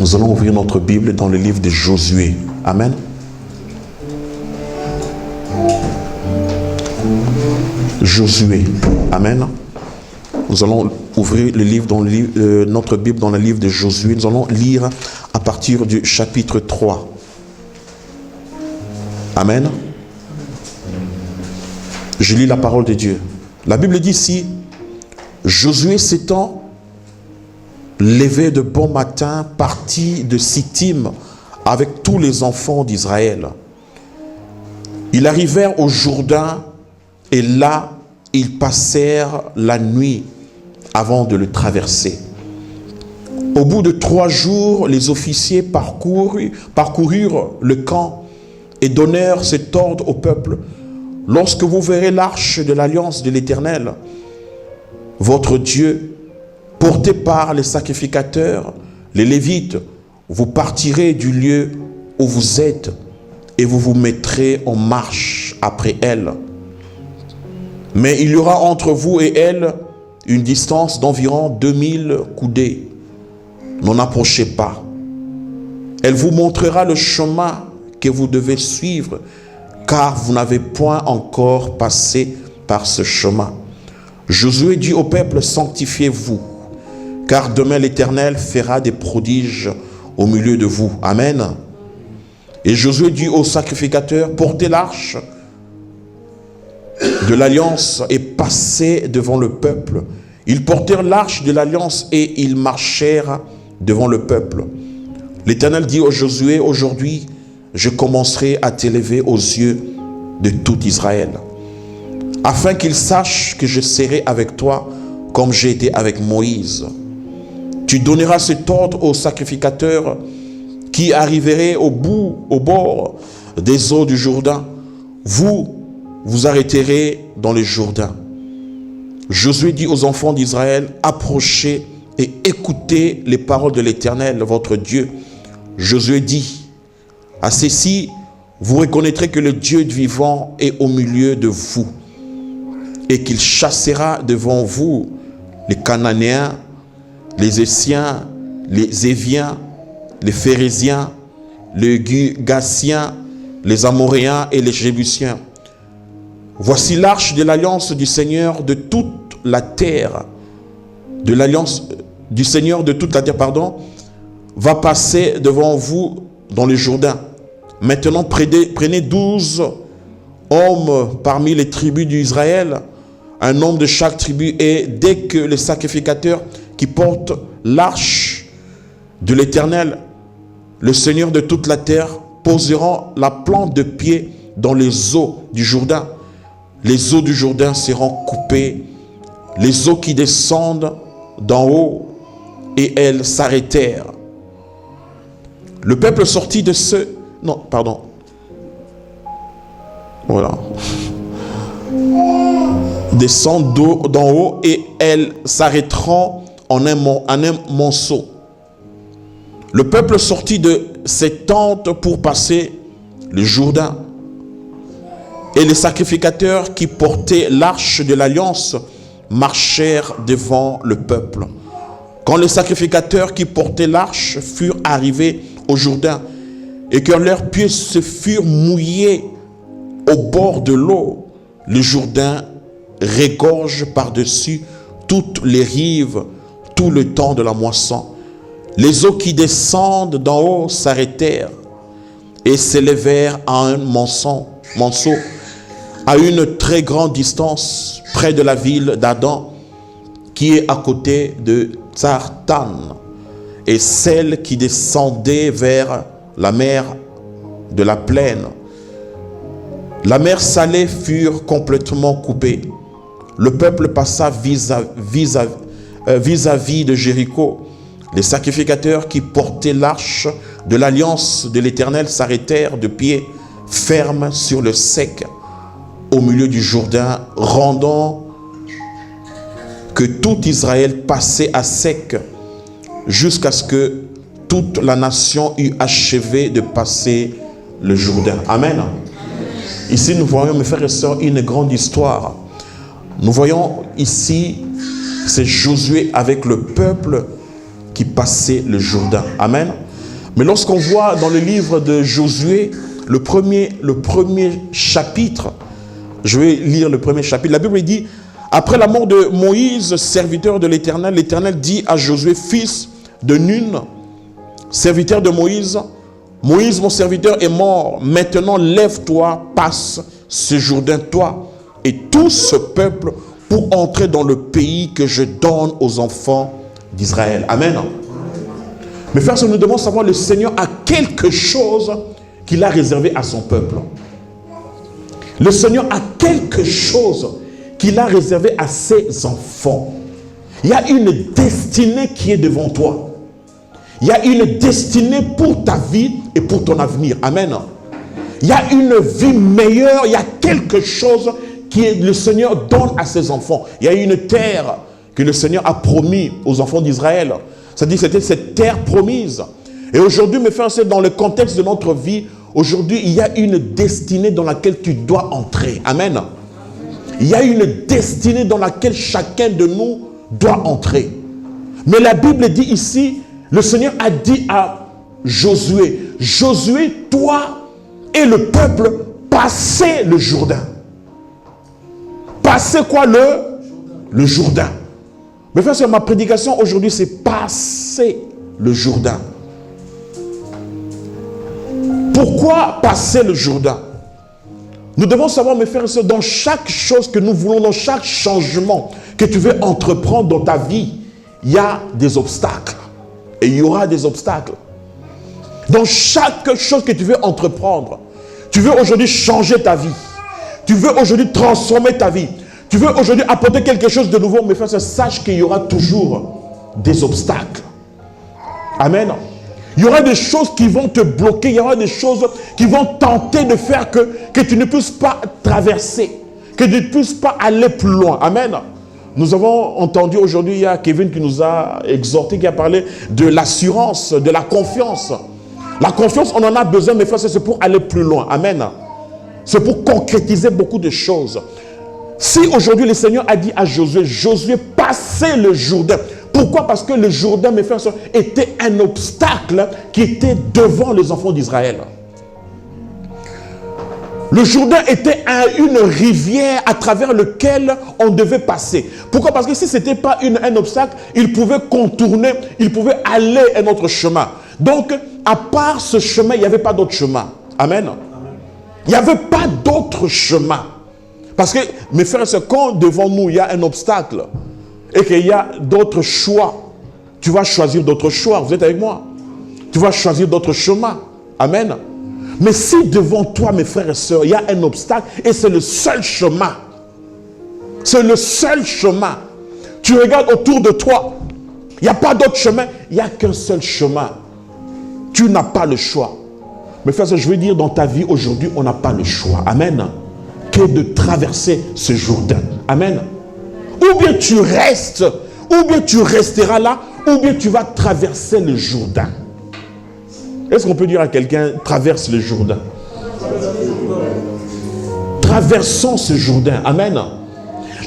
Nous allons ouvrir notre Bible dans le livre de Josué. Amen. Josué. Amen. Nous allons ouvrir le livre dans notre Bible dans le livre de Josué. Nous allons lire à partir du chapitre 3. Amen. Je lis la parole de Dieu. La Bible dit ici, Josué s'étant levé de bon matin, partit de Sittim avec tous les enfants d'Israël. Ils arrivèrent au Jourdain et là, ils passèrent la nuit avant de le traverser. Au bout de 3 jours, les officiers parcoururent le camp et donnèrent cet ordre au peuple. Lorsque vous verrez l'arche de l'alliance de l'Éternel, votre Dieu, portée par les sacrificateurs, les Lévites, vous partirez du lieu où vous êtes et vous vous mettrez en marche après elle. Mais il y aura entre vous et elle une distance d'environ 2000 coudées. N'en approchez pas. Elle vous montrera le chemin que vous devez suivre, car vous n'avez point encore passé par ce chemin. Josué dit au peuple, sanctifiez-vous, car demain l'Éternel fera des prodiges au milieu de vous. Amen. Et Josué dit aux sacrificateurs, portez l'arche de l'alliance et passez devant le peuple. Ils portèrent l'arche de l'alliance et ils marchèrent devant le peuple. L'Éternel dit à Josué, aujourd'hui, je commencerai à t'élever aux yeux de tout Israël, afin qu'ils sachent que je serai avec toi comme j'ai été avec Moïse. Tu donneras cet ordre aux sacrificateurs qui arriveraient au bord des eaux du Jourdain. Vous arrêterez dans le Jourdain. Josué dit aux enfants d'Israël, approchez et écoutez les paroles de l'Éternel, votre Dieu. Josué dit, à ceci, vous reconnaîtrez que le Dieu vivant est au milieu de vous et qu'il chassera devant vous les Cananéens, les Essiens, les Éviens, les Phérésiens, les Girgasiens, les Amoréens et les Jébusiens. Voici l'arche de l'alliance du Seigneur de toute la terre, de l'alliance du Seigneur de toute la terre, va passer devant vous dans le Jourdain. Maintenant, prenez 12 hommes parmi les tribus d'Israël, un homme de chaque tribu, et dès que les sacrificateurs qui portent l'arche de l'Éternel, le Seigneur de toute la terre, poseront la plante de pied dans les eaux du Jourdain, les eaux du Jourdain seront coupées, les eaux qui descendent d'en haut, et elles s'arrêtèrent. Le peuple sortit de ce... Non, pardon. Voilà. Descendent d'en haut, et elles s'arrêteront en un monceau. Le peuple sortit de ses tentes pour passer le Jourdain. Et les sacrificateurs qui portaient l'arche de l'alliance marchèrent devant le peuple. Quand les sacrificateurs qui portaient l'arche furent arrivés au Jourdain et que leurs pieds se furent mouillés au bord de l'eau, le Jourdain regorge par-dessus toutes les rives tout le temps de la moisson. Les eaux qui descendent d'en haut s'arrêtèrent et s'élevèrent à un monceau à une très grande distance près de la ville d'Adam qui est à côté de Tsartan, et celles qui descendaient vers la mer de la plaine. La mer salée furent complètement coupées. Le peuple passa vis-à-vis de Jéricho. Les sacrificateurs qui portaient l'arche de l'alliance de l'Éternel s'arrêtèrent de pied ferme sur le sec au milieu du Jourdain, rendant que tout Israël passait à sec jusqu'à ce que toute la nation eût achevé de passer le Jourdain. Amen. Ici, nous voyons, mes frères et sœurs, une grande histoire. Nous voyons ici, c'est Josué avec le peuple qui passait le Jourdain. Amen. Mais lorsqu'on voit dans le livre de Josué, le premier chapitre, je vais lire le premier chapitre, la Bible dit, après la mort de Moïse, serviteur de l'Éternel, l'Éternel dit à Josué, fils de Nun, serviteur de Moïse, Moïse, mon serviteur, est mort. Maintenant, lève-toi, passe ce Jourdain, toi et tout ce peuple, pour entrer dans le pays que je donne aux enfants d'Israël. Amen. Mes frères, nous devons savoir, le Seigneur a quelque chose qu'il a réservé à son peuple. Le Seigneur a quelque chose qu'il a réservé à ses enfants. Il y a une destinée qui est devant toi. Il y a une destinée pour ta vie et pour ton avenir. Amen. Il y a une vie meilleure. Il y a quelque chose que le Seigneur donne à ses enfants. Il y a une terre que le Seigneur a promis aux enfants d'Israël. C'est-à-dire que c'était cette terre promise. Et aujourd'hui, mes frères, c'est dans le contexte de notre vie. Aujourd'hui, il y a une destinée dans laquelle tu dois entrer. Amen. Il y a une destinée dans laquelle chacun de nous doit entrer. Mais la Bible dit ici, le Seigneur a dit à Josué, Josué, toi et le peuple, passez le Jourdain. Passez quoi? Le Jourdain. Mais frère, ma prédication aujourd'hui, c'est passer le Jourdain. Pourquoi passer le Jourdain? Nous devons savoir, mes frères et sœurs, dans chaque chose que nous voulons, dans chaque changement que tu veux entreprendre dans ta vie, il y a des obstacles. Et il y aura des obstacles. Dans chaque chose que tu veux entreprendre, tu veux aujourd'hui changer ta vie. Tu veux aujourd'hui transformer ta vie. Tu veux aujourd'hui apporter quelque chose de nouveau. Mes frères et sœurs, sache qu'il y aura toujours des obstacles. Amen. Il y aura des choses qui vont te bloquer. Il y aura des choses qui vont tenter de faire que tu ne puisses pas traverser. Que tu ne puisses pas aller plus loin. Amen. Nous avons entendu aujourd'hui, il y a Kevin qui nous a exhorté, qui a parlé de l'assurance, de la confiance. La confiance, on en a besoin, mes frères, c'est pour aller plus loin. Amen. C'est pour concrétiser beaucoup de choses. Si aujourd'hui le Seigneur a dit à Josué, Josué, passez le Jourdain. Pourquoi? Parce que le Jourdain, mes frères, était un obstacle qui était devant les enfants d'Israël. Le Jourdain était une rivière à travers laquelle on devait passer. Pourquoi? Parce que si ce n'était pas un obstacle, il pouvait contourner, il pouvait aller un autre chemin. Donc, à part ce chemin, il n'y avait pas d'autre chemin. Amen. Il n'y avait pas d'autre chemin. Parce que, mes frères et sœurs, quand devant nous, il y a un obstacle et qu'il y a d'autres choix, tu vas choisir d'autres choix. Vous êtes avec moi? Tu vas choisir d'autres chemins. Amen. Mais si devant toi, mes frères et sœurs, il y a un obstacle et c'est le seul chemin, c'est le seul chemin, tu regardes autour de toi, il n'y a pas d'autre chemin, il n'y a qu'un seul chemin. Tu n'as pas le choix. Mes frères et sœurs, je veux dire, dans ta vie aujourd'hui, on n'a pas le choix. Amen. Que de traverser ce Jourdain. Amen. Ou bien tu restes, ou bien tu resteras là, ou bien tu vas traverser le Jourdain. Est-ce qu'on peut dire à quelqu'un, traverse le Jourdain? Traversons ce Jourdain. Amen.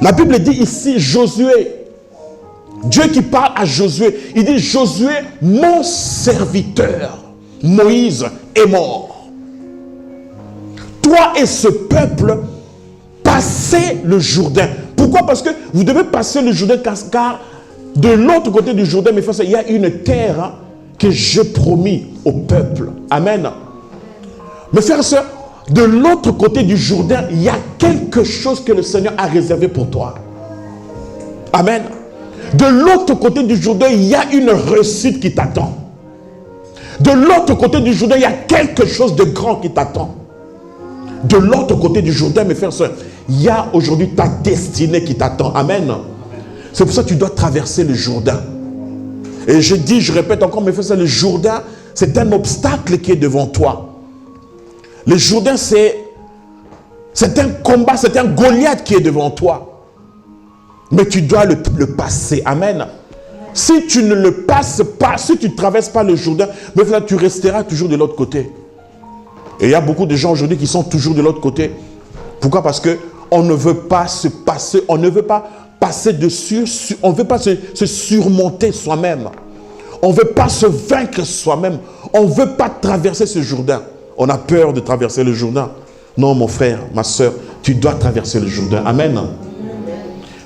La Bible dit ici, Josué, Dieu qui parle à Josué, il dit, Josué, mon serviteur, Moïse est mort. Toi et ce peuple, passez le Jourdain. Pourquoi? Parce que vous devez passer le Jourdain, car de l'autre côté du Jourdain, mes frères, il y a une terre que j'ai promis au peuple. Amen. Mes frères et sœurs, de l'autre côté du Jourdain, il y a quelque chose que le Seigneur a réservé pour toi. Amen. De l'autre côté du Jourdain, il y a une réussite qui t'attend. De l'autre côté du Jourdain, il y a quelque chose de grand qui t'attend. De l'autre côté du Jourdain, mes frères et sœurs, il y a aujourd'hui ta destinée qui t'attend. Amen. C'est pour ça que tu dois traverser le Jourdain. Et je dis, je répète encore, mes frères, le Jourdain, c'est un obstacle qui est devant toi. Le Jourdain, c'est un combat, c'est un Goliath qui est devant toi. Mais tu dois le passer. Amen. Si tu ne le passes pas, si tu ne traverses pas le Jourdain, mes frères, tu resteras toujours de l'autre côté. Et il y a beaucoup de gens aujourd'hui qui sont toujours de l'autre côté. Pourquoi? Parce qu'on ne veut pas se passer, on ne veut pas passer dessus, on ne veut pas se surmonter soi-même. On ne veut pas se vaincre soi-même. on ne veut pas traverser ce Jourdain. On a peur de traverser le Jourdain. Non, mon frère, ma soeur, tu dois traverser le Jourdain. Amen.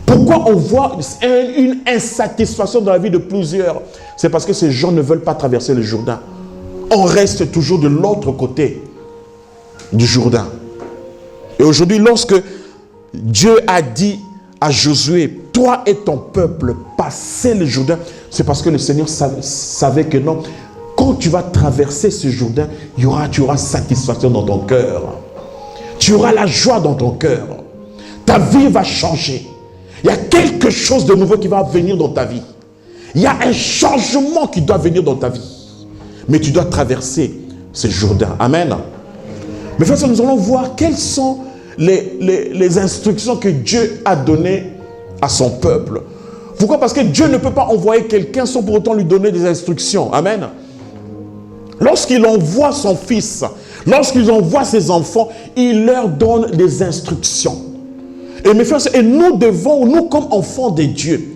Pourquoi on voit une insatisfaction dans la vie de plusieurs? C'est parce que ces gens ne veulent pas traverser le Jourdain. On reste toujours de l'autre côté du Jourdain. Et aujourd'hui, lorsque Dieu a dit à Josué, toi et ton peuple, passez le Jourdain, c'est parce que le Seigneur savait que non, quand tu vas traverser ce Jourdain, tu auras satisfaction dans ton cœur. Tu auras la joie dans ton cœur. Ta vie va changer. Il y a quelque chose de nouveau qui va venir dans ta vie. Il y a un changement qui doit venir dans ta vie. Mais tu dois traverser ce Jourdain. Amen. Mais frères, nous allons voir quelles sont les instructions que Dieu a données à son peuple. Pourquoi? Parce que Dieu ne peut pas envoyer quelqu'un sans pour autant lui donner des instructions. Amen. Lorsqu'il envoie son fils, lorsqu'il envoie ses enfants, il leur donne des instructions. Et mes frères, et nous devons, nous comme enfants de Dieu,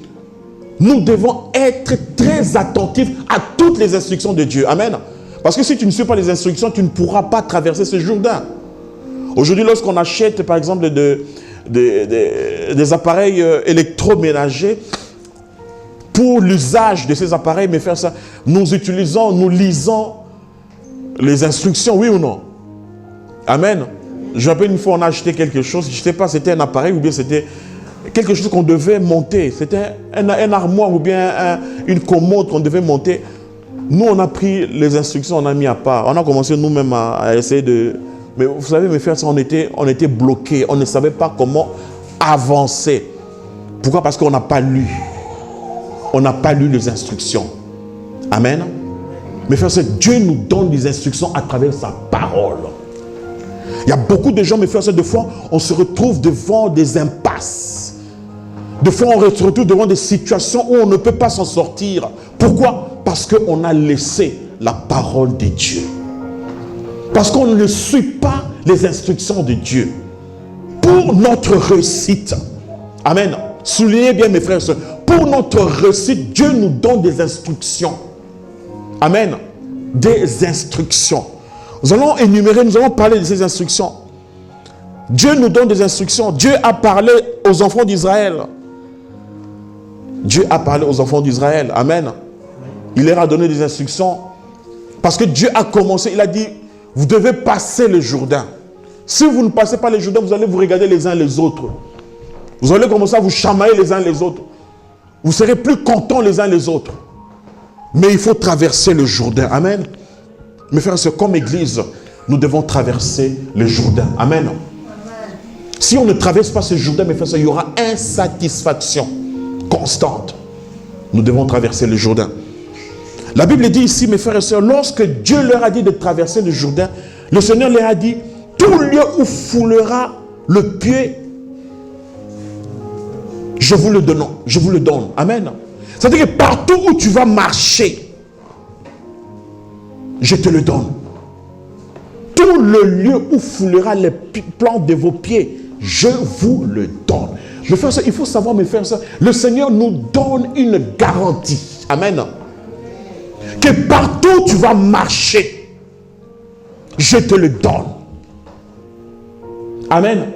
nous devons être très attentifs à toutes les instructions de Dieu. Amen. Parce que si tu ne suis pas les instructions, tu ne pourras pas traverser ce Jourdain. Aujourd'hui, lorsqu'on achète, par exemple, des appareils électroménagers, pour l'usage de ces appareils, mes frères, nous lisons les instructions, oui ou non? Amen. Je me rappelle une fois, on a acheté quelque chose, je ne sais pas, c'était un appareil ou bien c'était quelque chose qu'on devait monter. C'était un armoire ou bien une commode qu'on devait monter. Nous, on a pris les instructions, on a mis à part. On a commencé nous-mêmes à essayer de... Mais vous savez, mes frères, on était bloqués. On ne savait pas comment avancer. Pourquoi? Parce qu'on n'a pas lu. On n'a pas lu les instructions. Amen. Mes frères, Dieu nous donne des instructions à travers sa parole. Il y a beaucoup de gens, mes frères, des fois, on se retrouve devant des impasses. Des fois, on se retrouve devant des situations où on ne peut pas s'en sortir. Pourquoi? Parce qu'on a laissé la parole de Dieu. Parce qu'on ne suit pas les instructions de Dieu. Pour notre réussite. Amen. Soulignez bien, mes frères et sœurs. Pour notre réussite, Dieu nous donne des instructions. Amen. Des instructions. Nous allons énumérer, nous allons parler de ces instructions. Dieu nous donne des instructions. Dieu a parlé aux enfants d'Israël. Dieu a parlé aux enfants d'Israël. Amen. Il leur a donné des instructions. Parce que Dieu a commencé, il a dit, vous devez passer le Jourdain. Si vous ne passez pas le Jourdain, vous allez vous regarder les uns les autres. Vous allez commencer à vous chamailler les uns les autres. Vous serez plus contents les uns les autres. Mais il faut traverser le Jourdain. Amen. Mes frères, c'est comme église, nous devons traverser le Jourdain. Amen. Si on ne traverse pas ce Jourdain, mes frères, il y aura insatisfaction constante. Nous devons traverser le Jourdain. La Bible dit ici, mes frères et sœurs, lorsque Dieu leur a dit de traverser le Jourdain, le Seigneur leur a dit, tout lieu où foulera le pied, je vous le donne. Je vous le donne. Amen. C'est-à-dire que partout où tu vas marcher, je te le donne. Tout le lieu où foulera les plantes de vos pieds, je vous le donne. Mes frères et sœurs, il faut savoir, mes frères et sœurs, le Seigneur nous donne une garantie. Amen. Que partout où tu vas marcher, je te le donne. Amen.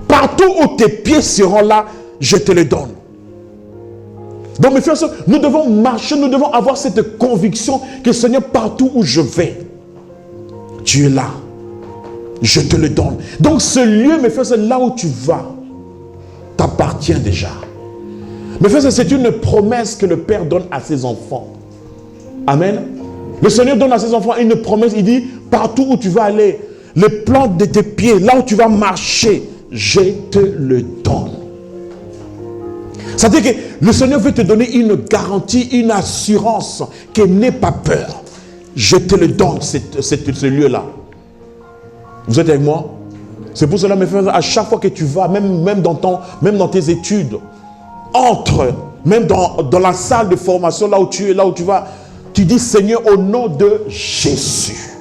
Partout où tes pieds seront là, je te le donne. Donc mes frères et sœurs, nous devons marcher, nous devons avoir cette conviction que Seigneur, partout où je vais, tu es là. Je te le donne. Donc ce lieu, mes frères et sœurs, là où tu vas, t'appartient déjà. Mes frères et sœurs, c'est une promesse que le Père donne à ses enfants. Amen. Le Seigneur donne à ses enfants une promesse. Il dit, partout où tu vas aller, les plantes de tes pieds, là où tu vas marcher, je te le donne. C'est-à-dire que le Seigneur veut te donner une garantie, une assurance, que n'aie pas peur. Je te le donne, ce lieu-là. Vous êtes avec moi? C'est pour cela, mes frères, à chaque fois que tu vas, même dans tes études, entre, même dans la salle de formation, là où tu es, là où tu vas, tu dis, Seigneur, au nom de Jésus,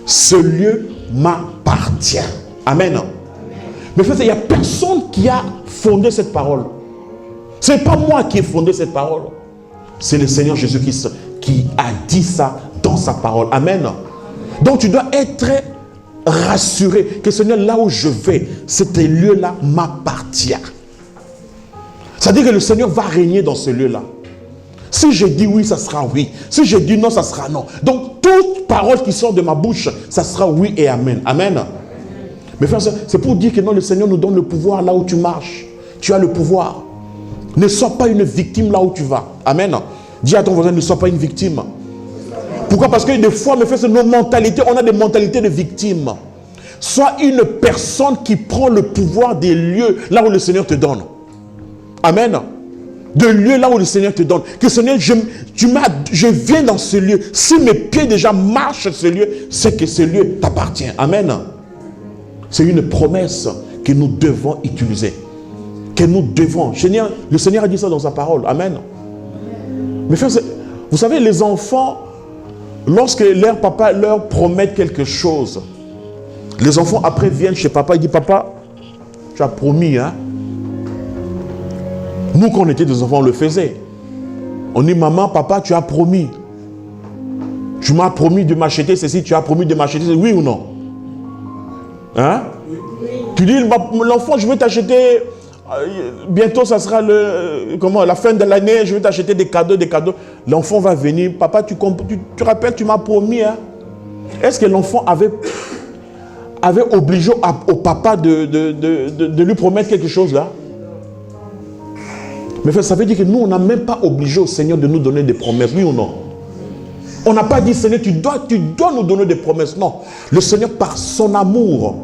ce lieu m'appartient. Amen. Mais frère, il n'y a personne qui a fondé cette parole. Ce n'est pas moi qui ai fondé cette parole. C'est le Seigneur Jésus-Christ qui a dit ça dans sa parole. Amen. Donc tu dois être rassuré que Seigneur, là où je vais, ces lieux-là m'appartiennent. C'est-à-dire que le Seigneur va régner dans ce lieu-là. Si je dis oui, ça sera oui. Si je dis non, ça sera non. Donc, toute parole qui sort de ma bouche, ça sera oui et amen. Amen. Mais frère, c'est pour dire que non, le Seigneur nous donne le pouvoir là où tu marches. Tu as le pouvoir. Ne sois pas une victime là où tu vas. Amen. Dis à ton voisin, ne sois pas une victime. Pourquoi? Parce que des fois, mes frères, c'est nos mentalités. On a des mentalités de victimes. Sois une personne qui prend le pouvoir des lieux là où le Seigneur te donne. Amen. De lieux là où le Seigneur te donne. Que Seigneur, je viens dans ce lieu. Si mes pieds déjà marchent sur ce lieu, c'est que ce lieu t'appartient. Amen. C'est une promesse que nous devons utiliser. Que nous devons. Le Seigneur a dit ça dans sa parole. Amen. Mais frère, vous savez, les enfants, lorsque leur papa leur promet quelque chose, les enfants après viennent chez papa et disent, papa, tu as promis, hein? Nous, quand on était des enfants, on le faisait. On dit, maman, papa, tu as promis. Tu m'as promis de m'acheter ceci, tu as promis de m'acheter ceci, oui ou non? Hein? Tu dis, l'enfant, je vais t'acheter, bientôt ça sera la fin de l'année, je vais t'acheter des cadeaux. L'enfant va venir, papa, tu te rappelles, tu m'as promis, hein? Est-ce que l'enfant avait obligé au papa de lui promettre quelque chose là? Mais ça veut dire que nous, on n'a même pas obligé au Seigneur de nous donner des promesses, oui ou non? On n'a pas dit, Seigneur, tu dois nous donner des promesses. Non. Le Seigneur, par son amour,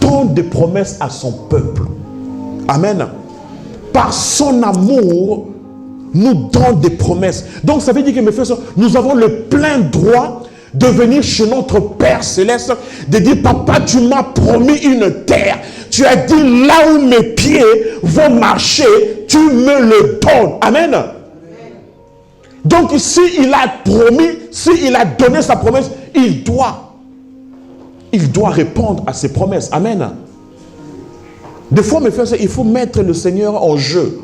donne des promesses à son peuple. Amen. Par son amour, nous donne des promesses. Donc, ça veut dire que, mes frères, nous avons le plein droit de venir chez notre Père Céleste, de dire, papa, tu m'as promis une terre. Tu as dit, là où mes pieds vont marcher, tu me le donnes. Amen. Donc, s'il a promis, s'il a donné sa promesse, il doit répondre à ses promesses. Amen. Des fois, mes frères, il faut mettre le Seigneur en jeu.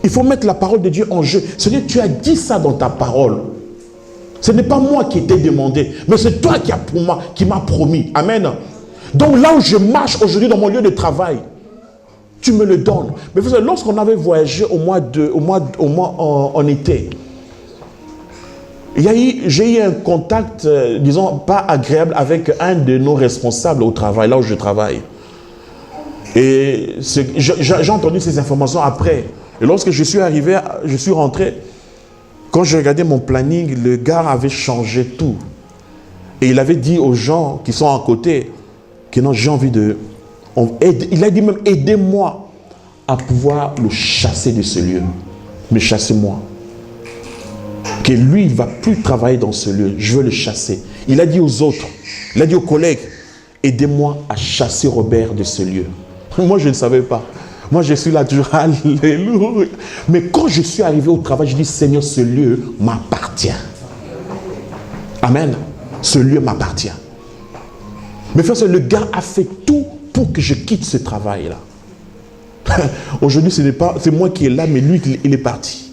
Il faut mettre la parole de Dieu en jeu. Seigneur, tu as dit ça dans ta parole. Ce n'est pas moi qui t'ai demandé, mais c'est toi qui m'as promis. Amen. Donc là où je marche aujourd'hui dans mon lieu de travail, tu me le donnes. Mais vous savez, lorsqu'on avait voyagé en été, j'ai eu un contact, disons, pas agréable avec un de nos responsables au travail, là où je travaille. Et j'ai entendu ces informations après. Et lorsque je suis arrivé, je suis rentré, quand je regardais mon planning, le gars avait changé tout. Et il avait dit aux gens qui sont à côté que non, j'ai envie de... il a dit même, aidez-moi à pouvoir le chasser de ce lieu. Mais chassez-moi. Que lui, il ne va plus travailler dans ce lieu. Je veux le chasser. Il a dit aux autres, il a dit aux collègues, aidez-moi à chasser Robert de ce lieu. Moi, je ne savais pas. Moi, je suis là toujours, alléluia. Mais quand je suis arrivé au travail, je dis, Seigneur, ce lieu m'appartient. Amen. Ce lieu m'appartient. Mais frère, le gars a fait tout pour que je quitte ce travail-là. Aujourd'hui, c'est moi qui est là, mais lui, il est parti.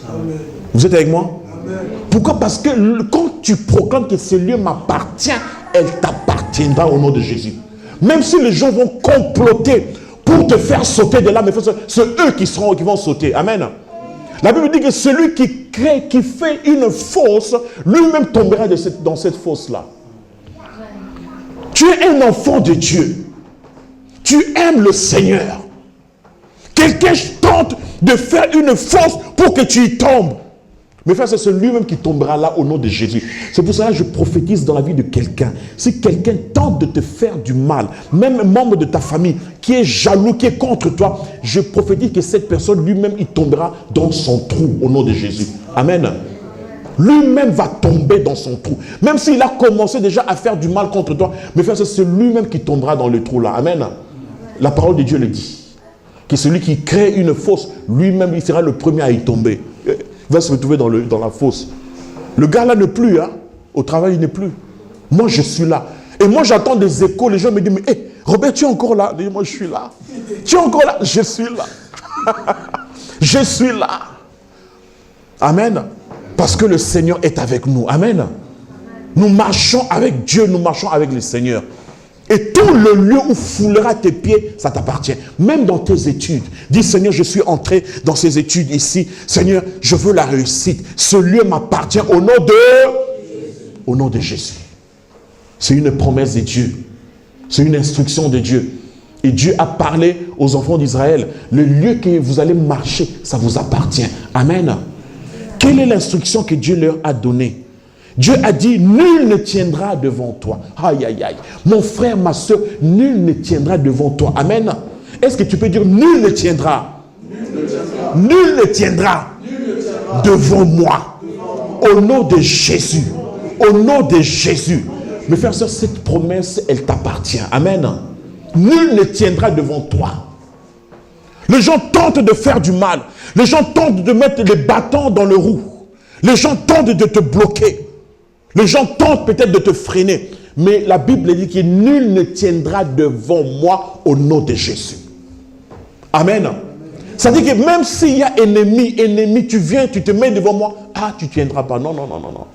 Amen. Vous êtes avec moi? Amen. Pourquoi? Parce que quand tu proclames que ce lieu m'appartient, elle t'appartiendra au nom de Jésus. Même si les gens vont comploter pour te faire sauter de là, mais c'est eux qui vont sauter. Amen. La Bible dit que celui qui fait une fosse, lui-même tombera dans cette fosse-là. Tu es un enfant de Dieu. Tu aimes le Seigneur. Quelqu'un tente de faire une fosse pour que tu y tombes. Mais frère, c'est lui-même qui tombera là au nom de Jésus. C'est pour cela que je prophétise dans la vie de quelqu'un. Si quelqu'un tente de te faire du mal, même un membre de ta famille qui est jaloux, qui est contre toi, je prophétise que cette personne lui-même, il tombera dans son trou au nom de Jésus. Amen. Lui-même va tomber dans son trou. Même s'il a commencé déjà à faire du mal contre toi, mais frère, c'est lui-même qui tombera dans le trou là. Amen. La parole de Dieu le dit. Que celui qui crée une fosse, lui-même, il sera le premier à y tomber. Il va se retrouver dans la fosse. Le gars là n'est plus, hein. Au travail, il n'est plus. Moi, je suis là. Et moi, j'attends des échos. Les gens me disent, mais hey, Robert, tu es encore là? Je dis, moi, je suis là. Tu es encore là? Je suis là. Je suis là. Amen. Parce que le Seigneur est avec nous. Amen. Nous marchons avec Dieu, nous marchons avec le Seigneur. Et tout le lieu où foulera tes pieds, ça t'appartient. Même dans tes études. Dis, Seigneur, je suis entré dans ces études ici. Seigneur, je veux la réussite. Ce lieu m'appartient au nom de Jésus. C'est une promesse de Dieu. C'est une instruction de Dieu. Et Dieu a parlé aux enfants d'Israël. Le lieu que vous allez marcher, ça vous appartient. Amen. Quelle est l'instruction que Dieu leur a donnée? Dieu a dit, nul ne tiendra devant toi. Aïe, aïe, aïe. Mon frère, ma soeur, nul ne tiendra devant toi. Amen. Est-ce que tu peux dire, nul ne tiendra? Nul ne tiendra devant moi. Au nom de Jésus. Au nom de Jésus. Mes frères et sœurs, cette promesse, elle t'appartient. Amen. Nul ne tiendra devant toi. Les gens tentent de faire du mal. Les gens tentent de mettre les bâtons dans le roue. Les gens tentent de te bloquer. Les gens tentent peut-être de te freiner. Mais la Bible dit que nul ne tiendra devant moi au nom de Jésus. Amen. Ça dit que même s'il y a ennemi, tu viens, tu te mets devant moi. Ah, tu ne tiendras pas. Non, non, non, non, non.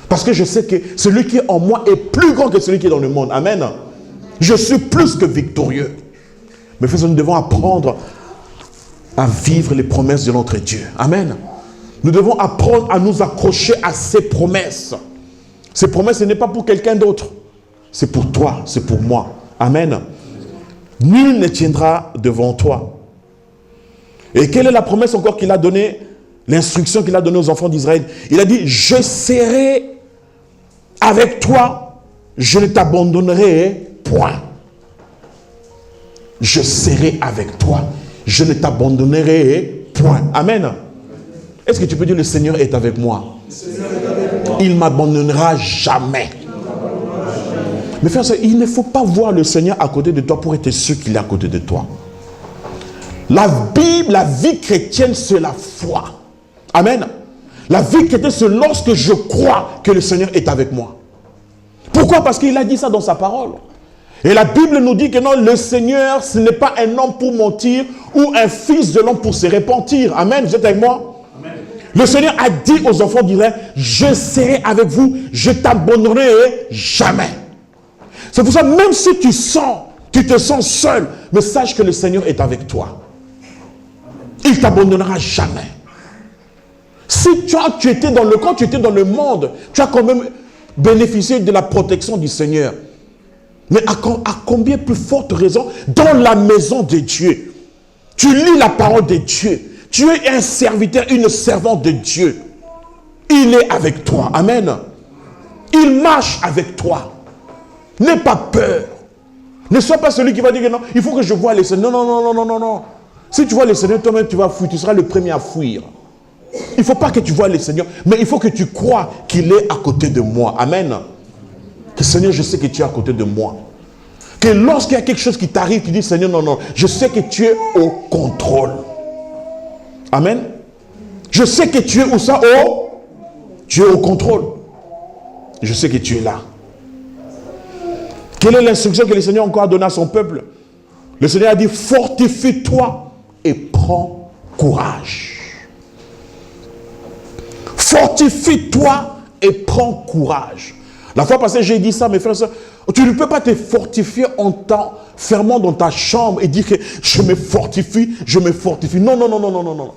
Parce que je sais que celui qui est en moi est plus grand que celui qui est dans le monde. Amen. Je suis plus que victorieux. Mais nous devons apprendre à vivre les promesses de notre Dieu. Amen. Nous devons apprendre à nous accrocher à ces promesses. Ces promesses, ce n'est pas pour quelqu'un d'autre. C'est pour toi, c'est pour moi. Amen. Nul ne tiendra devant toi. Et quelle est la promesse encore qu'il a donnée? L'instruction qu'il a donnée aux enfants d'Israël. Il a dit, je serai avec toi, je ne t'abandonnerai point. Je serai avec toi, je ne t'abandonnerai point. Amen. Est-ce que tu peux dire, le Seigneur est avec moi? Il ne m'abandonnera jamais. Mais frère, il ne faut pas voir le Seigneur à côté de toi pour être sûr qu'il est à côté de toi. La Bible, la vie chrétienne, c'est la foi. Amen. La vie chrétienne, c'est lorsque je crois que le Seigneur est avec moi. Pourquoi? Parce qu'il a dit ça dans sa parole. Et la Bible nous dit que non, le Seigneur, ce n'est pas un homme pour mentir ou un fils de l'homme pour se repentir. Amen. Vous êtes avec moi? Amen. Le Seigneur a dit aux enfants d'Israël, je serai avec vous, je t'abandonnerai jamais. C'est pour ça, même si tu te sens seul, mais sache que le Seigneur est avec toi. Il ne t'abandonnera jamais. Si quand tu étais dans le monde, tu as quand même bénéficié de la protection du Seigneur. Mais à combien plus forte raison dans la maison de Dieu? Tu lis la parole de Dieu. Tu es un serviteur, une servante de Dieu. Il est avec toi. Amen. Il marche avec toi. N'aie pas peur. Ne sois pas celui qui va dire que non, il faut que je voie le Seigneur. Non, non, non, non, non, non. Si tu vois le Seigneur, toi-même, tu vas fuir. Tu seras le premier à fuir. Il ne faut pas que tu vois le Seigneur, mais il faut que tu crois qu'il est à côté de moi. Amen. Que Seigneur, je sais que tu es à côté de moi. Que lorsqu'il y a quelque chose qui t'arrive, tu dis, Seigneur, non, non, je sais que tu es au contrôle. Amen. Je sais que tu es où ça? Tu es au contrôle. Je sais que tu es là. Quelle est l'instruction que le Seigneur encore a donnée à son peuple? Le Seigneur a dit, fortifie-toi et prends courage. Fortifie-toi et prends courage. La fois passée, j'ai dit ça, mes frères et sœurs. Tu ne peux pas te fortifier en t'enfermant dans ta chambre et dire que je me fortifie, je me fortifie. Non, non, non, non, non, non, non.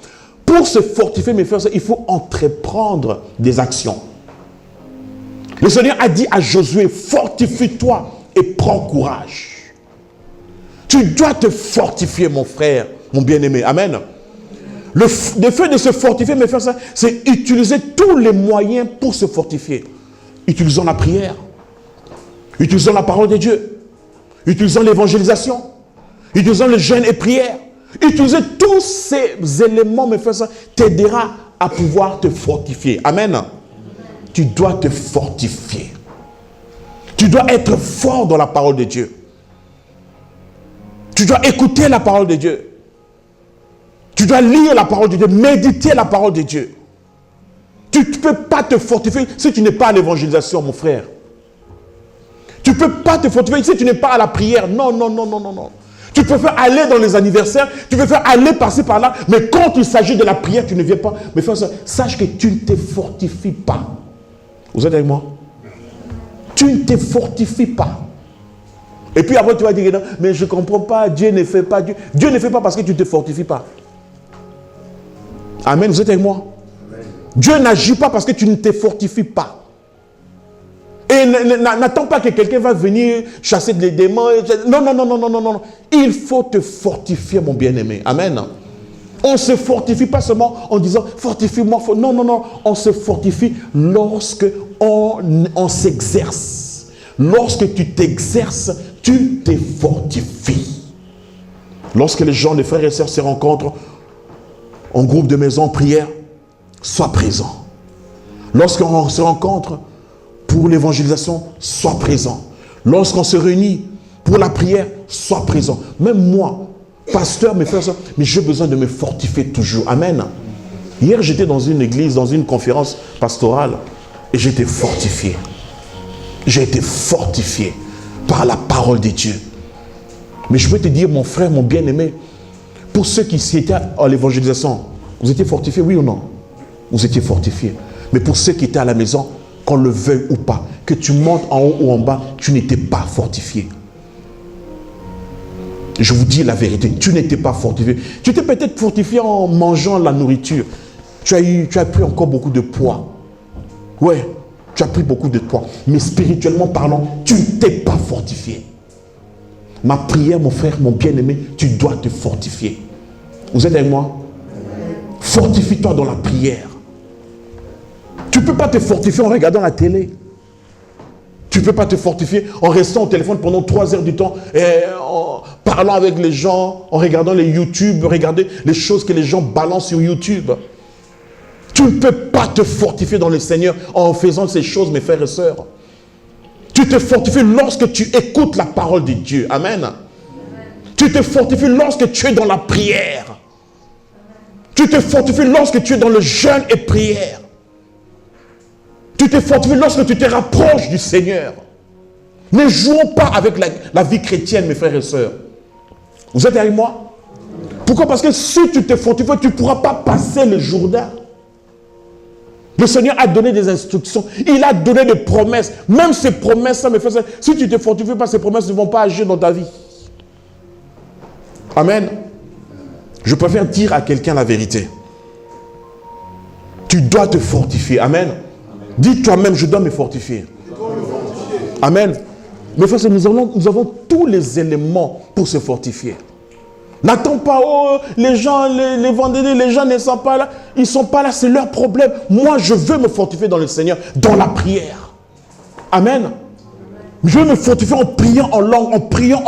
Pour se fortifier, mes frères et sœurs, il faut entreprendre des actions. Le Seigneur a dit à Josué, fortifie-toi et prends courage. Tu dois te fortifier, mon frère, mon bien-aimé. Amen. Le fait de se fortifier, mes frères, c'est utiliser tous les moyens pour se fortifier. Utilisons la prière. Utilisons la parole de Dieu. Utilisons l'évangélisation. Utilisons le jeûne et prière. Utiliser tous ces éléments, mes frères, t'aidera à pouvoir te fortifier. Amen. Tu dois te fortifier. Tu dois être fort dans la parole de Dieu. Tu dois écouter la parole de Dieu. Tu dois lire la parole de Dieu, méditer la parole de Dieu. Tu ne peux pas te fortifier si tu n'es pas à l'évangélisation, mon frère. Tu ne peux pas te fortifier si tu n'es pas à la prière. Non, non, non, non, non, non. Tu Tu peux faire aller dans les anniversaires, tu peux faire aller passer par là, mais quand il s'agit de la prière, tu ne viens pas. Mais frère, sache que tu ne te fortifies pas. Vous êtes avec moi? Tu ne te fortifies pas. Et puis après tu vas dire, non, mais je ne comprends pas, Dieu ne fait pas. Dieu ne fait pas parce que tu ne te fortifies pas. Amen, vous êtes avec moi? Amen. Dieu n'agit pas parce que tu ne te fortifies pas. Et n'attends pas que quelqu'un va venir chasser des démons. Non, non, non, non, non, non, non. Il faut te fortifier, mon bien-aimé. Amen. On ne se fortifie pas seulement en disant fortifie-moi. Non, non, non. On se fortifie lorsque on s'exerce. Lorsque tu t'exerces, tu te fortifies. Lorsque les gens, les frères et sœurs se rencontrent en groupe de maison, en prière, sois présent. Lorsqu'on se rencontre pour l'évangélisation, sois présent. Lorsqu'on se réunit pour la prière, sois présent. Même moi, pasteur, mes frères et sœurs, mais j'ai besoin de me fortifier toujours. Amen. Hier, j'étais dans une église, dans une conférence pastorale, et j'étais fortifié. J'ai été fortifié par la parole de Dieu. Mais je veux te dire, mon frère, mon bien-aimé, pour ceux qui étaient à l'évangélisation, vous étiez fortifiés, oui ou non? Vous étiez fortifiés. Mais pour ceux qui étaient à la maison, qu'on le veuille ou pas, que tu montes en haut ou en bas, tu n'étais pas fortifié. Je vous dis la vérité, tu n'étais pas fortifié. Tu étais peut-être fortifié en mangeant la nourriture. Tu as pris encore beaucoup de poids. Ouais, tu as pris beaucoup de poids. Mais spirituellement parlant, tu n'étais pas fortifié. Ma prière, mon frère, mon bien-aimé, tu dois te fortifier. Vous êtes avec moi? Fortifie-toi dans la prière. Tu ne peux pas te fortifier en regardant la télé. Tu ne peux pas te fortifier en restant au téléphone pendant 3 heures du temps, et en parlant avec les gens, en regardant les YouTube, regarder les choses que les gens balancent sur YouTube. Tu ne peux pas te fortifier dans le Seigneur en faisant ces choses, mes frères et sœurs. Tu te fortifies lorsque tu écoutes la parole de Dieu. Amen. Tu te fortifies lorsque tu es dans la prière. Tu te fortifies lorsque tu es dans le jeûne et prière. Tu te fortifies lorsque tu te rapproches du Seigneur. Ne jouons pas avec la vie chrétienne, mes frères et sœurs. Vous êtes avec moi? Pourquoi? Parce que si tu te fortifies, tu ne pourras pas passer le Jourdain. Le Seigneur a donné des instructions. Il a donné des promesses. Même ces promesses, mes frères et sœurs, si tu ne te fortifies pas, ces promesses ne vont pas agir dans ta vie. Amen. Je préfère dire à quelqu'un la vérité. Tu dois te fortifier. Amen. Dis toi-même, je dois me fortifier. Amen. Mes frères, nous avons tous les éléments pour se fortifier. N'attends pas, oh, les gens, les vendredis, les gens ne sont pas là. Ils ne sont pas là, c'est leur problème. Moi, je veux me fortifier dans le Seigneur, dans la prière. Amen. Je veux me fortifier en priant en langue, en priant.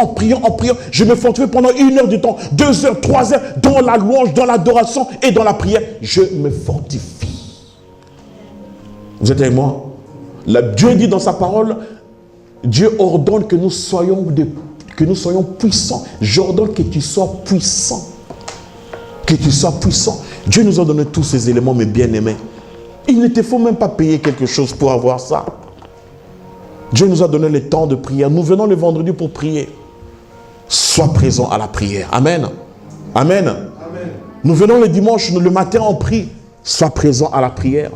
Je me fortifie pendant 1 heure du temps, 2 heures, 3 heures, dans la louange, dans l'adoration et dans la prière. Je me fortifie. Vous êtes avec moi? Dieu dit dans sa parole, Dieu ordonne que nous soyons puissants. J'ordonne que tu sois puissant. Que tu sois puissant. Dieu nous a donné tous ces éléments, mes bien-aimés. Il ne te faut même pas payer quelque chose pour avoir ça. Dieu nous a donné le temps de prière. Nous venons le vendredi pour prier. Sois présent à la prière. Amen. Amen. Amen. Nous venons le dimanche, le matin, on prie. Sois présent à la prière.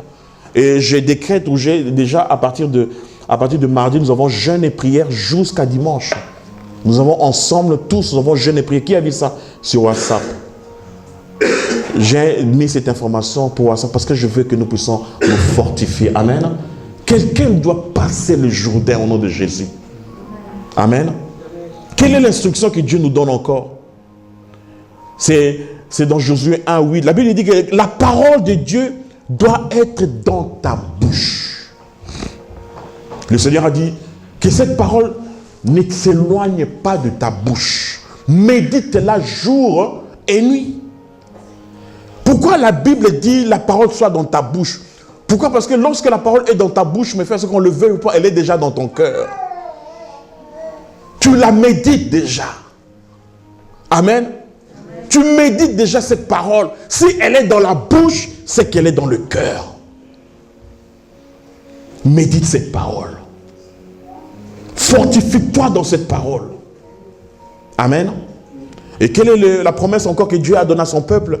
Et je décrète, où j'ai déjà, à partir de mardi, nous avons jeûne et prière jusqu'à dimanche. Nous avons ensemble, tous, nous avons jeûne et prière. Qui a vu ça sur WhatsApp? J'ai mis cette information pour WhatsApp parce que je veux que nous puissions nous fortifier. Amen. Quelqu'un doit passer le Jourdain au nom de Jésus. Amen. Quelle est l'instruction que Dieu nous donne encore? C'est dans Josué 1:8. La Bible dit que la parole de Dieu doit être dans ta bouche. Le Seigneur a dit que cette parole ne s'éloigne pas de ta bouche. Médite-la jour et nuit. Pourquoi la Bible dit la parole soit dans ta bouche? Pourquoi? Parce que lorsque la parole est dans ta bouche, mes frères, ce qu'on le veuille ou pas, elle est déjà dans ton cœur. Tu la médites déjà. Amen. Tu médites déjà cette parole. Si elle est dans la bouche, c'est qu'elle est dans le cœur. Médite cette parole. Fortifie-toi dans cette parole. Amen. Et quelle est la promesse encore que Dieu a donnée à son peuple?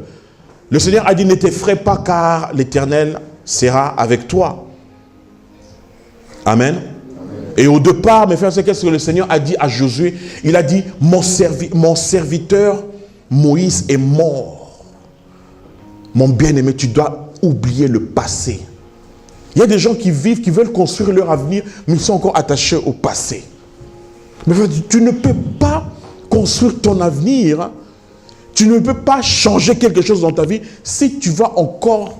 Le Seigneur a dit, ne t'effraie pas car l'Éternel sera avec toi. Amen. Et au départ, mes frères, c'est qu'est-ce que le Seigneur a dit à Josué? Il a dit, mon serviteur Moïse est mort. Mon bien-aimé, tu dois oublier le passé. Il y a des gens qui vivent, qui veulent construire leur avenir, mais ils sont encore attachés au passé. Mais tu ne peux pas construire ton avenir, tu ne peux pas changer quelque chose dans ta vie si tu vas encore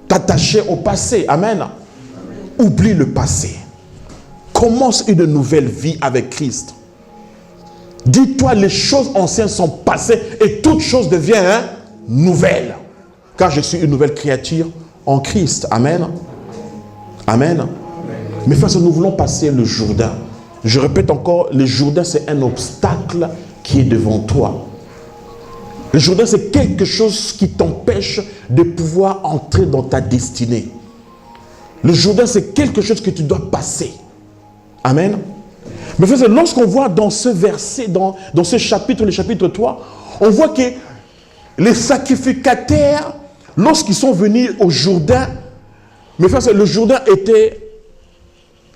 t'attacher au passé. Amen. Oublie le passé. Commence une nouvelle vie avec Christ. Dis-toi, les choses anciennes sont passées et toutes choses deviennent nouvelles. Car je suis une nouvelle créature en Christ. Amen. Amen. Mes frères, nous voulons passer le Jourdain. Je répète encore, le Jourdain, c'est un obstacle qui est devant toi. Le Jourdain, c'est quelque chose qui t'empêche de pouvoir entrer dans ta destinée. Le Jourdain, c'est quelque chose que tu dois passer. Amen. Mais frère, lorsqu'on voit dans ce verset, dans ce chapitre, le chapitre 3, on voit que les sacrificateurs, lorsqu'ils sont venus au Jourdain, mes frères, le Jourdain était,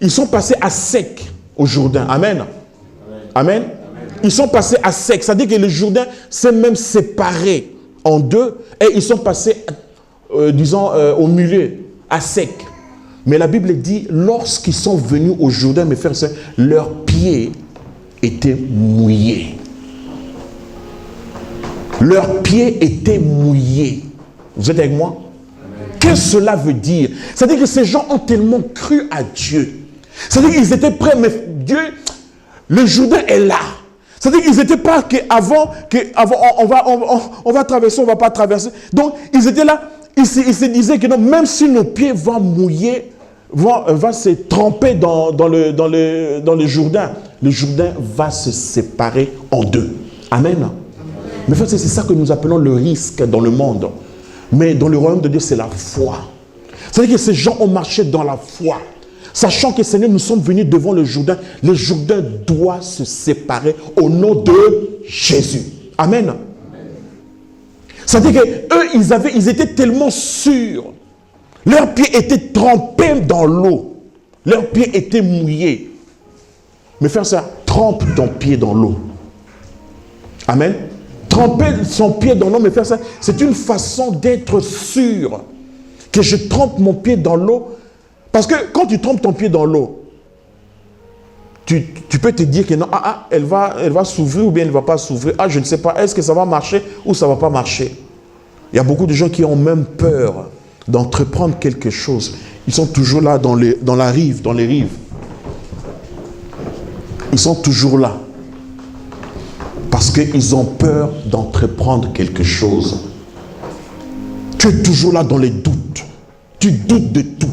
ils sont passés à sec au Jourdain. Amen. Amen. Ils sont passés à sec. C'est-à-dire que le Jourdain s'est même séparé en deux et ils sont passés, disons, au milieu, à sec. Mais la Bible dit, lorsqu'ils sont venus au Jourdain, mes frères et sœurs, leurs pieds étaient mouillés. Leurs pieds étaient mouillés. Vous êtes avec moi? Qu'est-ce que cela veut dire? C'est-à-dire que ces gens ont tellement cru à Dieu. C'est-à-dire qu'ils étaient prêts, mais Dieu, le Jourdain est là. C'est-à-dire qu'ils n'étaient pas qu'avant, on va traverser, on ne va pas traverser. Donc, ils étaient là, ils se disaient que non, même si nos pieds vont mouiller, vont se tremper dans le Jourdain, le Jourdain va se séparer en deux. Amen. Mais en fait, c'est ça que nous appelons le risque dans le monde. Mais dans le royaume de Dieu, c'est la foi. C'est-à-dire que ces gens ont marché dans la foi. Sachant que Seigneur, nous sommes venus devant le Jourdain doit se séparer au nom de Jésus. Amen. C'est-à-dire qu'eux, ils étaient tellement sûrs. Leurs pieds étaient trempés dans l'eau. Leurs pieds étaient mouillés. Mais frère, ça, trempe ton pied dans l'eau. Amen. Tremper son pied dans l'eau, mes frères, c'est une façon d'être sûr que je trempe mon pied dans l'eau. Parce que quand tu trempes ton pied dans l'eau, tu peux te dire que non, elle va s'ouvrir ou bien elle ne va pas s'ouvrir. Je ne sais pas, est-ce que ça va marcher ou ça ne va pas marcher? Il y a beaucoup de gens qui ont même peur d'entreprendre quelque chose. Ils sont toujours là dans les rives. Ils sont toujours là. Parce qu'ils ont peur d'entreprendre quelque chose. Tu es toujours là dans les doutes. Tu doutes de tout.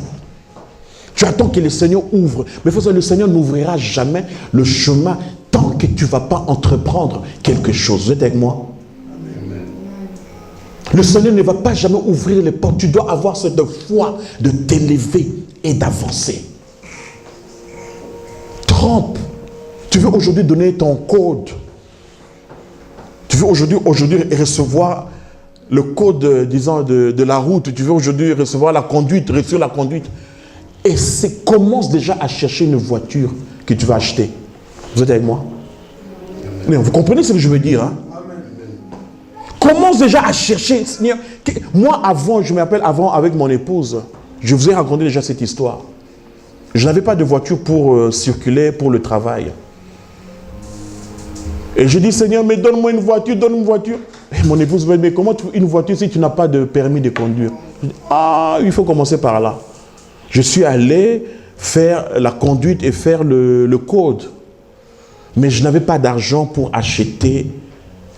Tu attends que le Seigneur ouvre. Mais le Seigneur n'ouvrira jamais le chemin tant que tu ne vas pas entreprendre quelque chose. Vous êtes avec moi? Le Seigneur ne va pas jamais ouvrir les portes. Tu dois avoir cette foi de t'élever et d'avancer. Trempe. Tu veux aujourd'hui donner ton code. Tu veux aujourd'hui recevoir le code, disons, de la route. Tu veux aujourd'hui recevoir la conduite, réussir la conduite. Et commence déjà à chercher une voiture que tu vas acheter. Vous êtes avec moi? Mais vous comprenez ce que je veux dire, hein? Commence déjà à chercher. Moi, je me rappelle avant, avec mon épouse, je vous ai raconté déjà cette histoire. Je n'avais pas de voiture pour circuler, pour le travail. Et je dis, Seigneur, mais donne-moi une voiture, donne-moi une voiture. Et mon épouse me dit, mais comment tu veux une voiture si tu n'as pas de permis de conduire? Je dis, il faut commencer par là. Je suis allé faire la conduite et faire le code. Mais je n'avais pas d'argent pour acheter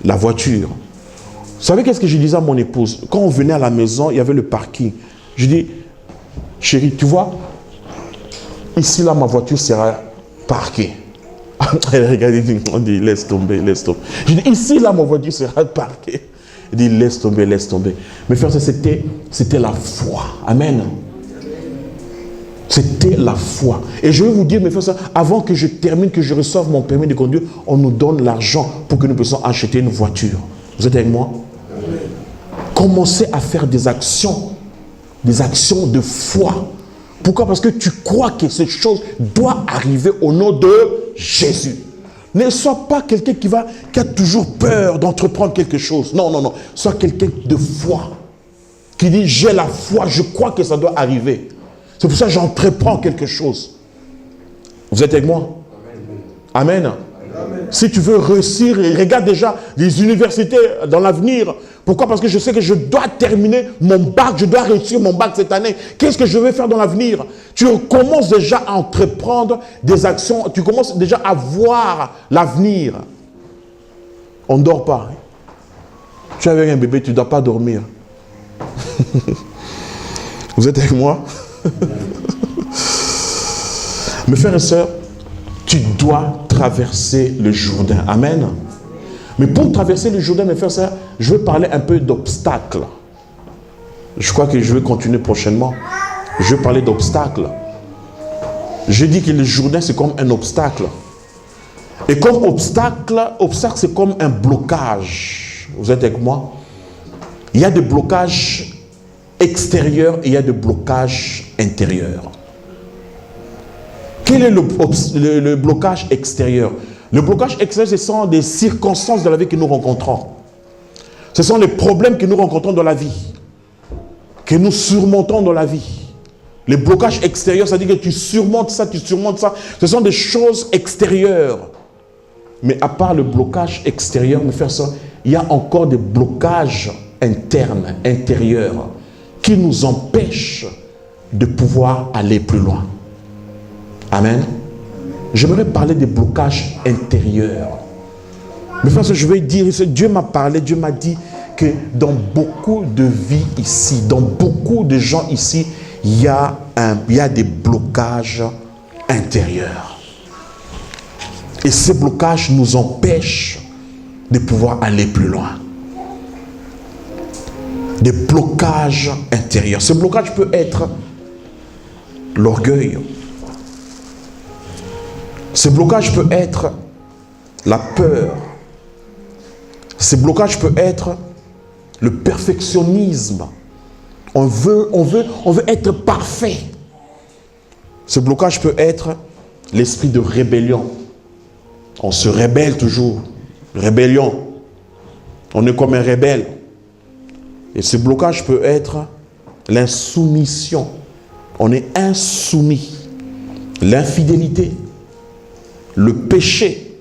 la voiture. Vous savez qu'est-ce que je disais à mon épouse? Quand on venait à la maison, il y avait le parking. Je dis, chérie, tu vois, ici, là, ma voiture sera parquée. Elle regarde, on dit, laisse tomber, laisse tomber. Je dis, ici, là, ma voiture sera parquée. Elle dit, laisse tomber, laisse tomber. Mais frère, c'était la foi. Amen. C'était la foi. Et je vais vous dire, mes frères, avant que je termine, que je reçoive mon permis de conduire, on nous donne l'argent pour que nous puissions acheter une voiture. Vous êtes avec moi? Commencez à faire des actions de foi. Pourquoi? Parce que tu crois que cette chose doit arriver au nom de Jésus. Ne sois pas quelqu'un qui a toujours peur d'entreprendre quelque chose. Non, non, non. Sois quelqu'un de foi. Qui dit, j'ai la foi, je crois que ça doit arriver. C'est pour ça que j'entreprends quelque chose. Vous êtes avec moi? Amen. Amen. Si tu veux réussir, regarde déjà les universités dans l'avenir. Pourquoi? Parce que je sais que je dois terminer mon bac, je dois réussir mon bac cette année. Qu'est-ce que je vais faire dans l'avenir? Tu commences déjà à entreprendre des actions, tu commences déjà à voir l'avenir. On ne dort pas. Tu es avec un bébé, tu ne dois pas dormir. Vous êtes avec moi? Mes frères et sœurs, tu dois traverser le Jourdain. Amen. Mais pour traverser le Jourdain, mes frères et sœurs, je vais parler un peu d'obstacles. Je crois que je vais continuer prochainement. Je vais parler d'obstacles. Je dis que le Jourdain, c'est comme un obstacle. Et comme obstacle c'est comme un blocage. Vous êtes avec moi? Il y a des blocages extérieurs et il y a des blocages intérieurs. Quel est le blocage extérieur? Le blocage extérieur, ce sont des circonstances de la vie que nous rencontrons. Ce sont les problèmes que nous rencontrons dans la vie, que nous surmontons dans la vie. Les blocages extérieurs, ça dit que tu surmontes ça, tu surmontes ça. Ce sont des choses extérieures. Mais à part le blocage extérieur, mes frères et sœurs, il y a encore des blocages internes, intérieurs, qui nous empêchent de pouvoir aller plus loin. Amen. J'aimerais parler des blocages intérieurs. Mais frère, je vais dire, Dieu m'a parlé, Dieu m'a dit que dans beaucoup de vies ici, dans beaucoup de gens ici, il y a des blocages intérieurs. Et ces blocages nous empêchent de pouvoir aller plus loin. Des blocages intérieurs. Ce blocage peut être l'orgueil. Ce blocage peut être la peur. Ce blocage peut être le perfectionnisme. On veut être parfait. Ce blocage peut être l'esprit de rébellion. On se rébelle toujours. Rébellion. On est comme un rebelle. Et ce blocage peut être l'insoumission. On est insoumis. L'infidélité. Le péché.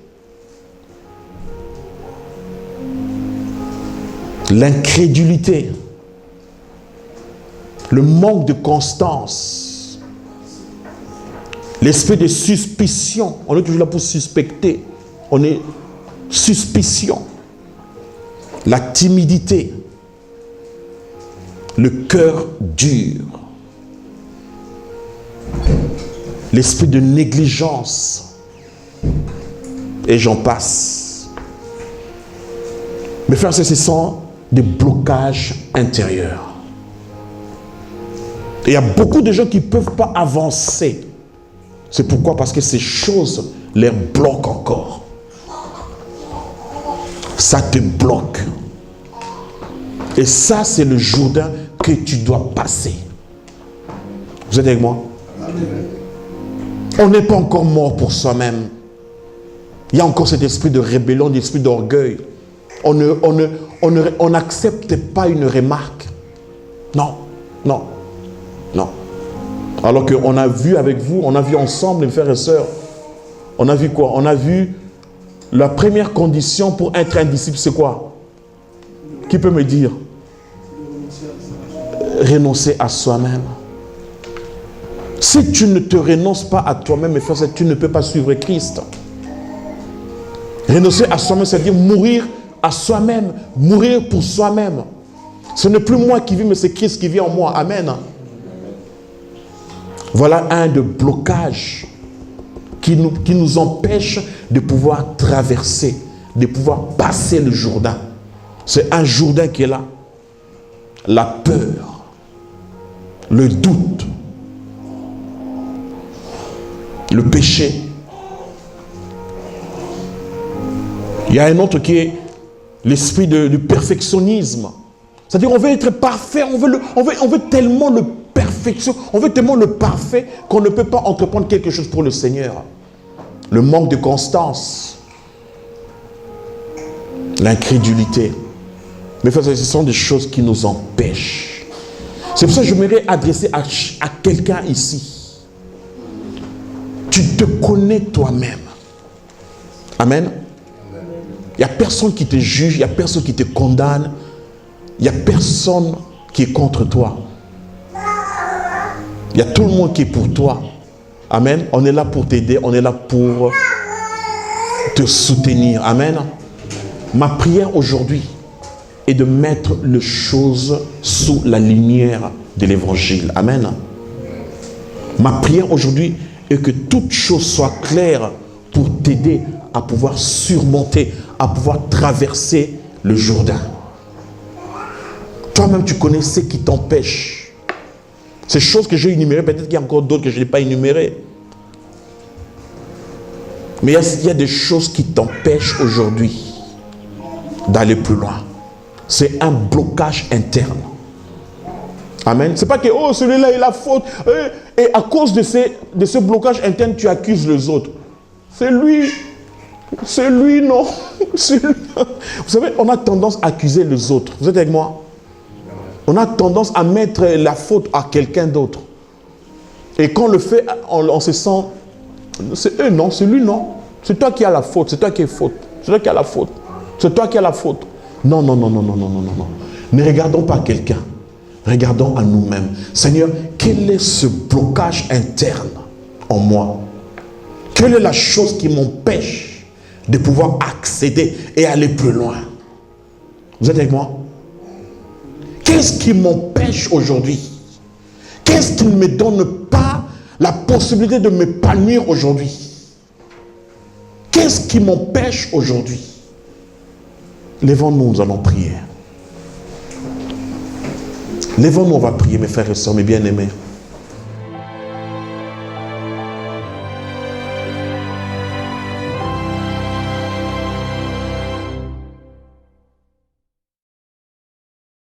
L'incrédulité. Le manque de constance. L'esprit de suspicion. On est toujours là pour suspecter. On est suspicion. La timidité. Le cœur dur. L'esprit de négligence. Et j'en passe. Mes frères, ce sont des blocages intérieurs. Et il y a beaucoup de gens qui ne peuvent pas avancer. C'est pourquoi? Parce que ces choses les bloquent encore. Ça te bloque. Et ça, c'est le Jourdain que tu dois passer. Vous êtes avec moi? On n'est pas encore mort pour soi-même. Il y a encore cet esprit de rébellion, d'esprit d'orgueil. On n'accepte pas une remarque. Non, non, non. Alors qu'on a vu avec vous, on a vu ensemble, les frères et sœurs, on a vu quoi? On a vu la première condition pour être un disciple, c'est quoi? Qui peut me dire? Renoncer à soi-même. Si tu ne te renonces pas à toi-même, mes frères, tu ne peux pas suivre Christ. Renoncer à soi-même, c'est-à-dire mourir à soi-même, mourir pour soi-même. Ce n'est plus moi qui vis, mais c'est Christ qui vit en moi. Amen. Voilà un de blocages qui nous empêche de pouvoir traverser, de pouvoir passer le Jourdain. C'est un Jourdain qui est là. La peur, le doute, le péché. Il y a un autre qui est l'esprit du perfectionnisme. C'est-à-dire on veut être parfait, on veut tellement le perfection, on veut tellement le parfait qu'on ne peut pas entreprendre quelque chose pour le Seigneur. Le manque de constance, l'incrédulité. Mais ce sont des choses qui nous empêchent. C'est pour ça que j'aimerais adresser à quelqu'un ici. Tu te connais toi-même. Amen. Il n'y a personne qui te juge, il n'y a personne qui te condamne, il n'y a personne qui est contre toi. Il y a tout le monde qui est pour toi. Amen. On est là pour t'aider, on est là pour te soutenir. Amen. Ma prière aujourd'hui est de mettre les choses sous la lumière de l'évangile. Amen. Ma prière aujourd'hui est que toute chose soit claire pour t'aider à pouvoir surmonter, à pouvoir traverser le Jourdain. Toi-même, tu connais ce qui t'empêche. Ces choses que j'ai énumérées, peut-être qu'il y a encore d'autres que je n'ai pas énumérées. Mais il y a des choses qui t'empêchent aujourd'hui d'aller plus loin. C'est un blocage interne. Amen. C'est pas que, oh, celui-là, il a faute. Et à cause de ce blocage interne, tu accuses les autres. C'est lui, non. Vous savez, on a tendance à accuser les autres. Vous êtes avec moi? On a tendance à mettre la faute à quelqu'un d'autre. Et quand on le fait, on se sent, c'est eux, non, c'est lui, non. C'est toi qui as la faute, c'est toi qui as faute. C'est toi qui as la faute. C'est toi qui as la faute. Non, non, non, non, non, non, non, non. Ne regardons pas quelqu'un. Regardons à nous-mêmes. Seigneur, quel est ce blocage interne en moi? Quelle est la chose qui m'empêche de pouvoir accéder et aller plus loin? Vous êtes avec moi? Qu'est-ce qui m'empêche aujourd'hui? Qu'est-ce qui ne me donne pas la possibilité de m'épanouir aujourd'hui? Qu'est-ce qui m'empêche aujourd'hui? Lèvons-nous, nous allons prier. Lèvons-nous, on va prier, mes frères et sœurs, mes bien-aimés.